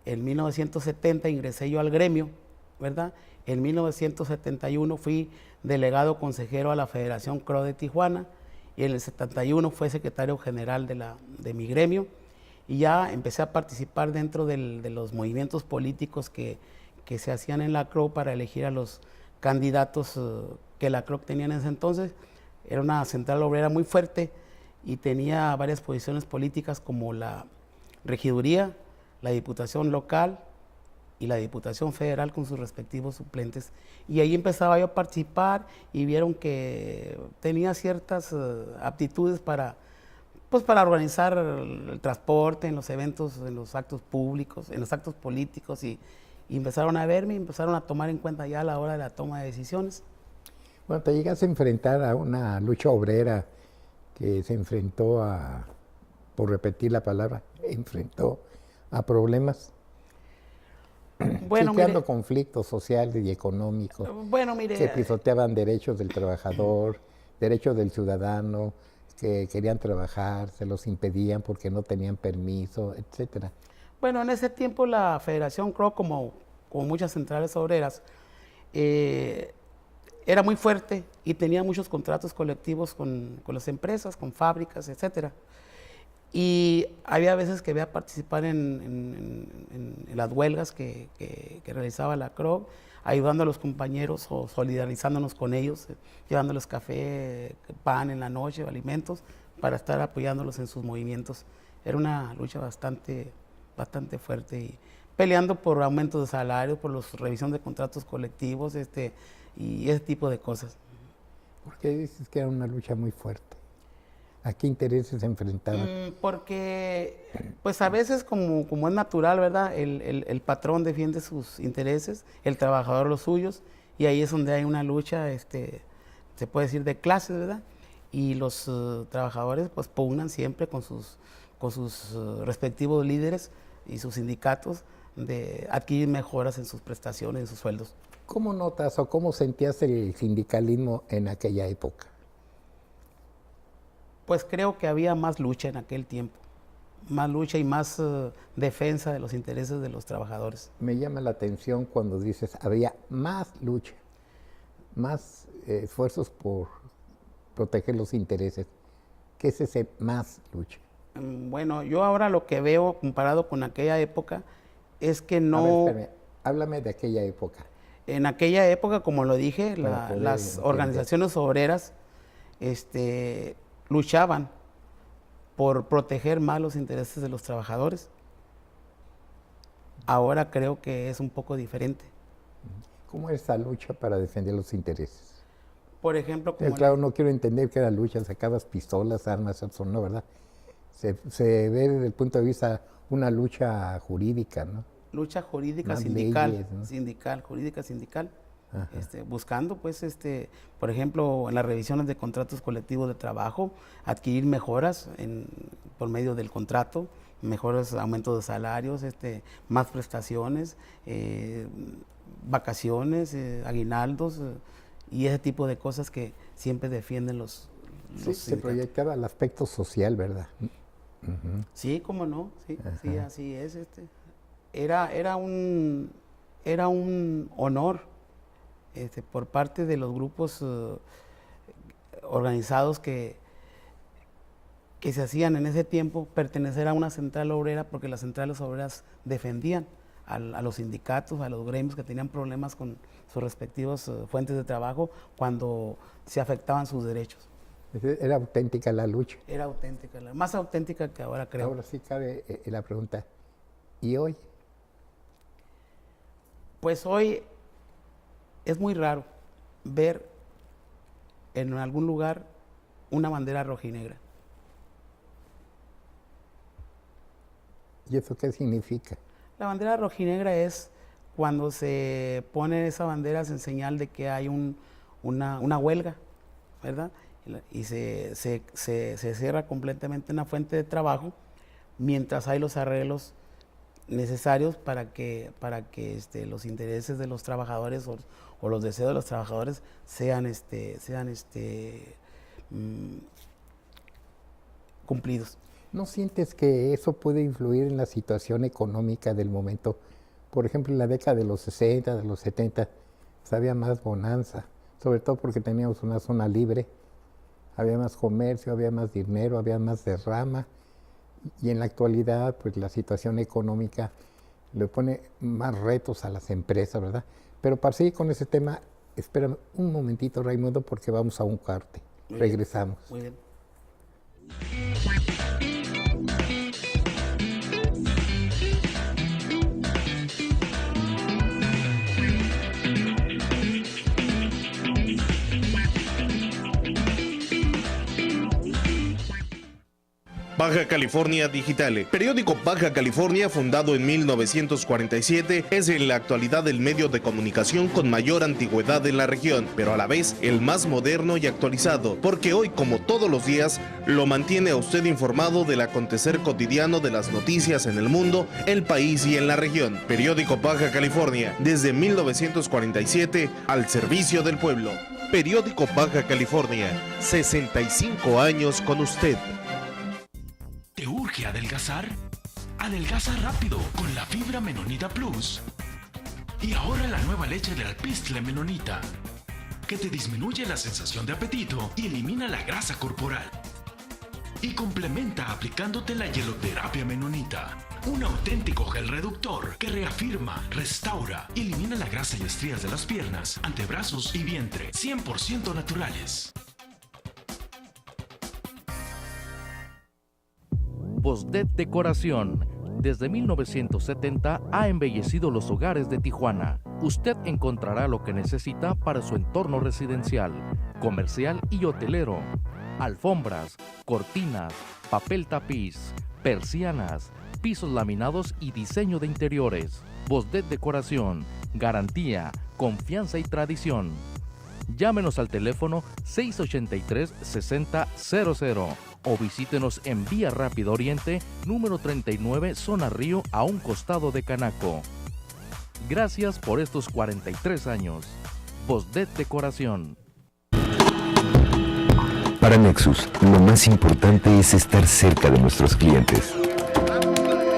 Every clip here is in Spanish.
En 1970 ingresé yo al gremio, ¿verdad? En 1971 fui delegado consejero a la Federación CRO de Tijuana y en el 71 fue secretario general de mi gremio y ya empecé a participar dentro de los movimientos políticos que se hacían en la CRO para elegir a los candidatos que la CRO tenía en ese entonces. Era una central obrera muy fuerte y tenía varias posiciones políticas como la regiduría, la diputación local y la diputación federal con sus respectivos suplentes. Y ahí empezaba yo a participar y vieron que tenía ciertas aptitudes pues para organizar el transporte en los eventos, en los actos públicos, en los actos políticos y empezaron a verme y empezaron a tomar en cuenta ya a la hora de la toma de decisiones. Bueno, te llegas a enfrentar a una lucha obrera que se enfrentó por repetir la palabra, enfrentó a problemas, Bueno, sí, creando mire, conflictos sociales y económicos, bueno, se mire, pisoteaban derechos del trabajador, derechos del ciudadano, que querían trabajar, se los impedían porque no tenían permiso, etcétera. bueno, en ese tiempo la Federación CRO, como muchas centrales obreras, eh, era muy fuerte y tenía muchos contratos colectivos con las empresas, con fábricas, etcétera. Y había veces que veía participar en las huelgas que realizaba la CRO, ayudando a los compañeros o solidarizándonos con ellos, llevándoles café, pan en la noche, alimentos, para estar apoyándolos en sus movimientos. Era una lucha bastante fuerte y peleando por aumentos de salario, por la revisión de contratos colectivos y ese tipo de cosas. ¿Por qué dices que era una lucha muy fuerte? ¿A qué intereses se enfrentaban? Porque, pues a veces como es natural, ¿verdad? El patrón defiende sus intereses, el trabajador los suyos, y ahí es donde hay una lucha, se puede decir, de clases, ¿verdad? Y los trabajadores pues pugnan siempre con sus respectivos líderes y sus sindicatos de adquirir mejoras en sus prestaciones, en sus sueldos. ¿Cómo notas o cómo sentías el sindicalismo en aquella época? Pues creo que había más lucha en aquel tiempo, más lucha y más defensa de los intereses de los trabajadores. Me llama la atención cuando dices había más lucha, más esfuerzos por proteger los intereses. ¿Qué es ese más lucha? Bueno, yo ahora lo que veo comparado con aquella época es que A ver, no, espérame, háblame de aquella época. en aquella época, como lo dije, Para poder las entender. organizaciones obreras luchaban por proteger más los intereses de los trabajadores. Ahora creo que es un poco diferente. ¿Cómo es esa lucha para defender los intereses? Por ejemplo, Claro, no quiero entender que era lucha, sacabas pistolas, armas, eso no, ¿verdad? Se ve desde el punto de vista una lucha jurídica, ¿no? lucha jurídica Más sindical, leyes, ¿no? jurídica sindical, buscando, pues, por ejemplo, en las revisiones de contratos colectivos de trabajo, adquirir mejoras por medio del contrato, mejores aumentos de salarios, más prestaciones, vacaciones, aguinaldos y ese tipo de cosas que siempre defienden los Sí, se sindicatos. proyectaba el aspecto social, ¿verdad? Sí, cómo no, sí, así es. Era un honor por parte de los grupos organizados que se hacían en ese tiempo pertenecer a una central obrera, porque las centrales obreras defendían a los sindicatos, a los gremios que tenían problemas con sus respectivas fuentes de trabajo cuando se afectaban sus derechos. Era auténtica la lucha. Era auténtica, más auténtica que ahora, creo. Ahora sí cabe la pregunta, ¿y hoy? Pues hoy es muy raro ver en algún lugar una bandera rojinegra. ¿Y eso qué significa? La bandera rojinegra es cuando se pone esa bandera en señal de que hay una huelga, ¿verdad? Y se cierra completamente una fuente de trabajo mientras hay los arreglos necesarios para que los intereses de los trabajadores o los deseos de los trabajadores sean cumplidos. ¿No sientes que eso puede influir en la situación económica del momento? Por ejemplo, en la década de los 60, de los 70, pues había más bonanza, sobre todo porque teníamos una zona libre, había más comercio, había más dinero, había más derrama, y en la actualidad, pues la situación económica le pone más retos a las empresas, ¿verdad? Pero para seguir con ese tema, espérame un momentito, Raimundo, porque vamos a un corte. Regresamos. Muy bien. Baja California Digital. Periódico Baja California, fundado en 1947, es en la actualidad el medio de comunicación con mayor antigüedad en la región, pero a la vez el más moderno y actualizado, porque hoy, como todos los días, lo mantiene a usted informado del acontecer cotidiano de las noticias en el mundo, el país y en la región. Periódico Baja California, desde 1947, al servicio del pueblo. Periódico Baja California, 65 años con usted. ¿Te urge adelgazar? Adelgaza rápido con la fibra Menonita Plus. Y ahora la nueva leche de alpizcle Menonita, que te disminuye la sensación de apetito y elimina la grasa corporal. Y complementa aplicándote la hieloterapia Menonita, un auténtico gel reductor que reafirma, restaura y elimina la grasa y estrías de las piernas, antebrazos y vientre, 100% naturales. Bosdet Decoración. Desde 1970 ha embellecido los hogares de Tijuana. Usted encontrará lo que necesita para su entorno residencial, comercial y hotelero. Alfombras, cortinas, papel tapiz, persianas, pisos laminados y diseño de interiores. Bosdet Decoración. Garantía, confianza y tradición. Llámenos al teléfono 683-6000 o visítenos en Vía Rápida Oriente, número 39, Zona Río, a un costado de Canaco. Gracias por estos 43 años. Bosdet Decoración. Para Nexus, lo más importante es estar cerca de nuestros clientes.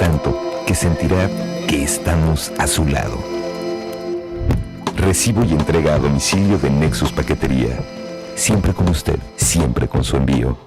Tanto que sentirá que estamos a su lado. Recibo y entrega a domicilio de Nexus Paquetería. Siempre con usted, siempre con su envío.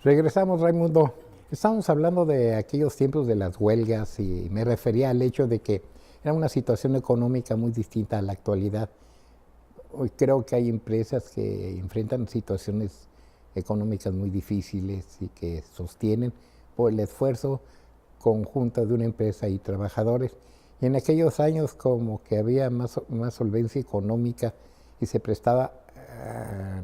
Regresamos, Raimundo. Estamos hablando de aquellos tiempos de las huelgas y me refería al hecho de que era una situación económica muy distinta a la actualidad. Hoy creo que hay empresas que enfrentan situaciones económicas muy difíciles y que sostienen por el esfuerzo conjunto de una empresa y trabajadores. Y en aquellos años como que había más solvencia económica y se prestaba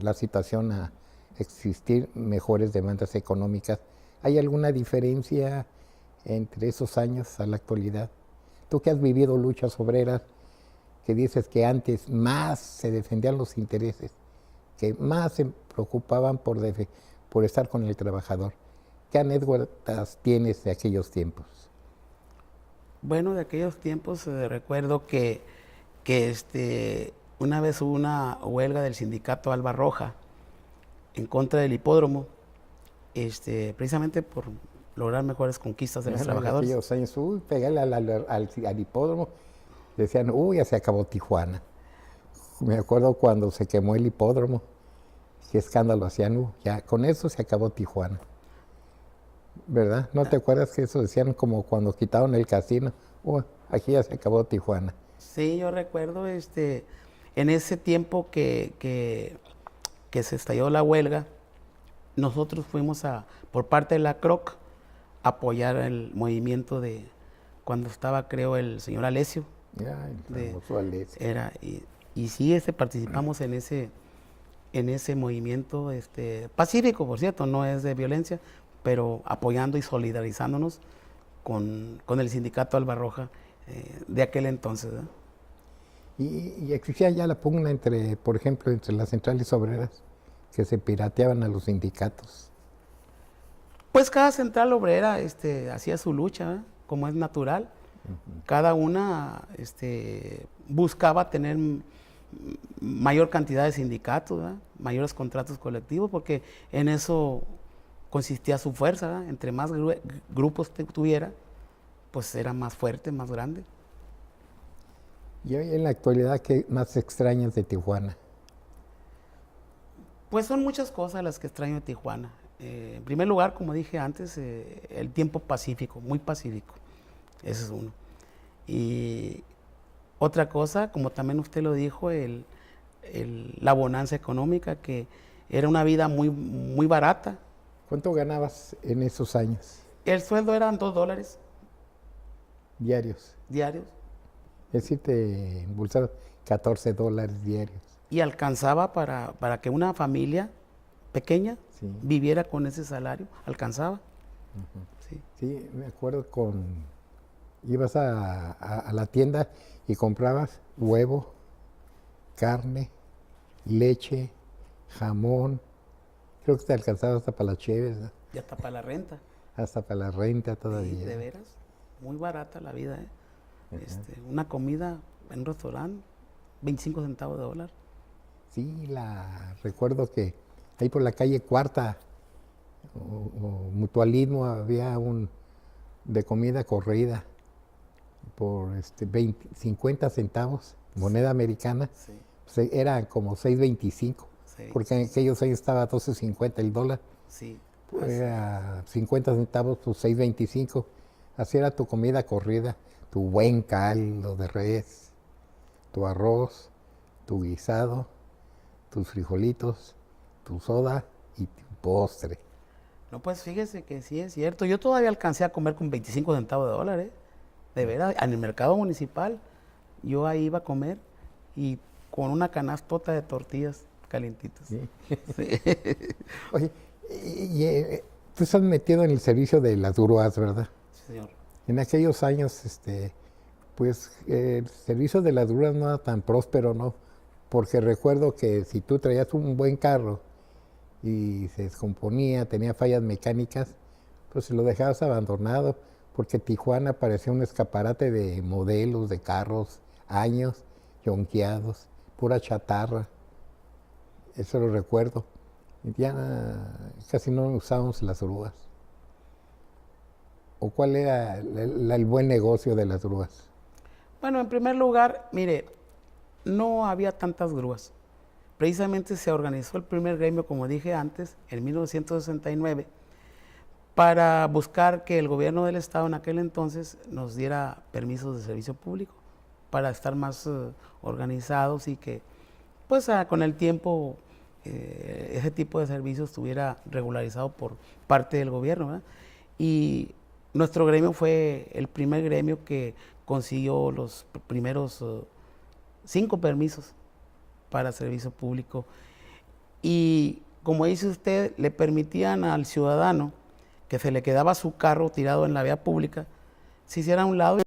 la situación a existir mejores demandas económicas. ¿Hay alguna diferencia entre esos años a la actualidad? Tú que has vivido luchas obreras, que dices que antes más se defendían los intereses, que más se preocupaban por estar con el trabajador. ¿Qué anécdotas tienes de aquellos tiempos? Bueno, de aquellos tiempos recuerdo que una vez hubo una huelga del sindicato Alba Roja en contra del hipódromo, precisamente por lograr mejores conquistas de los trabajadores. Aquellos años, pegarle al hipódromo, decían, ya se acabó Tijuana. Me acuerdo cuando se quemó el hipódromo, qué escándalo hacían, ya con eso se acabó Tijuana. ¿Verdad? ¿No te acuerdas que eso decían como cuando quitaron el casino? Aquí ya se acabó Tijuana. Sí, yo recuerdo en ese tiempo que se estalló la huelga, nosotros fuimos por parte de la CROC, a apoyar el movimiento de cuando estaba, creo, el señor Alesio. El famoso Alesio. Y sí, participamos en ese movimiento pacífico, por cierto, no es de violencia, pero apoyando y solidarizándonos con el sindicato Alba Roja de aquel entonces, ¿verdad? Y existía ya la pugna por ejemplo, entre las centrales obreras, que se pirateaban a los sindicatos. Pues cada central obrera hacía su lucha, como es natural. Cada una buscaba tener mayor cantidad de sindicatos, ¿verdad? Mayores contratos colectivos, porque en eso consistía su fuerza, ¿verdad? Entre más grupos tuviera, pues era más fuerte, más grande. Y hoy en la actualidad, ¿qué más extrañas de Tijuana? Pues son muchas cosas las que extraño de Tijuana. En primer lugar, como dije antes, el tiempo pacífico, muy pacífico. Ese es uno. Y otra cosa, como también usted lo dijo, la bonanza económica, que era una vida muy barata. ¿Cuánto ganabas en esos años El sueldo eran $2 diarios? diarios Es decir, te embolsabas $14 diarios. y alcanzaba para que una familia pequeña Sí. viviera con ese salario, alcanzaba. Sí. Sí, me acuerdo ibas a la tienda y comprabas huevo, carne, leche, jamón. Creo que te alcanzaba hasta para las cheves, ¿no? Y hasta para la renta. Hasta para la renta Sí, todavía. de veras, muy barata la vida, una comida en un restaurante, 25 centavos de dólar. Sí, recuerdo que ahí por la calle Cuarta o Mutualismo había de comida corrida por 50 centavos, moneda americana. Sí, Pues era como 6.25, sí, porque en aquellos años estaba a 12.50 el dólar. sí. Pues era 50 centavos, pues 6.25. Así era tu comida corrida, tu buen caldo de res, tu arroz, tu guisado, tus frijolitos, tu soda y tu postre. No, pues fíjese que sí es cierto. Yo todavía alcancé a comer con 25 centavos de dólar, de veras. En el mercado municipal, yo ahí iba a comer y con una canastota de tortillas calientitas. ¿Sí? Sí. Oye, tú estás metido en el servicio de las grúas, ¿verdad? Sí, señor. En aquellos años, pues el servicio de las grúas no era tan próspero, ¿no? Porque recuerdo que si tú traías un buen carro y se descomponía, tenía fallas mecánicas, pues lo dejabas abandonado, porque Tijuana parecía un escaparate de modelos, de carros, años, yonqueados, pura chatarra. Eso lo recuerdo. Ya casi no usábamos las grúas. ¿O cuál era el buen negocio de las grúas? Bueno, en primer lugar, mire, no había tantas grúas. Precisamente se organizó el primer gremio, como dije antes, en 1969, para buscar que el gobierno del estado en aquel entonces nos diera permisos de servicio público para estar más organizados y que, pues, con el tiempo ese tipo de servicios estuviera regularizado por parte del gobierno, ¿verdad? Y nuestro gremio fue el primer gremio que consiguió los primeros 5 permisos para servicio público. Y como dice usted, le permitían al ciudadano que se le quedaba su carro tirado en la vía pública, se hiciera a un lado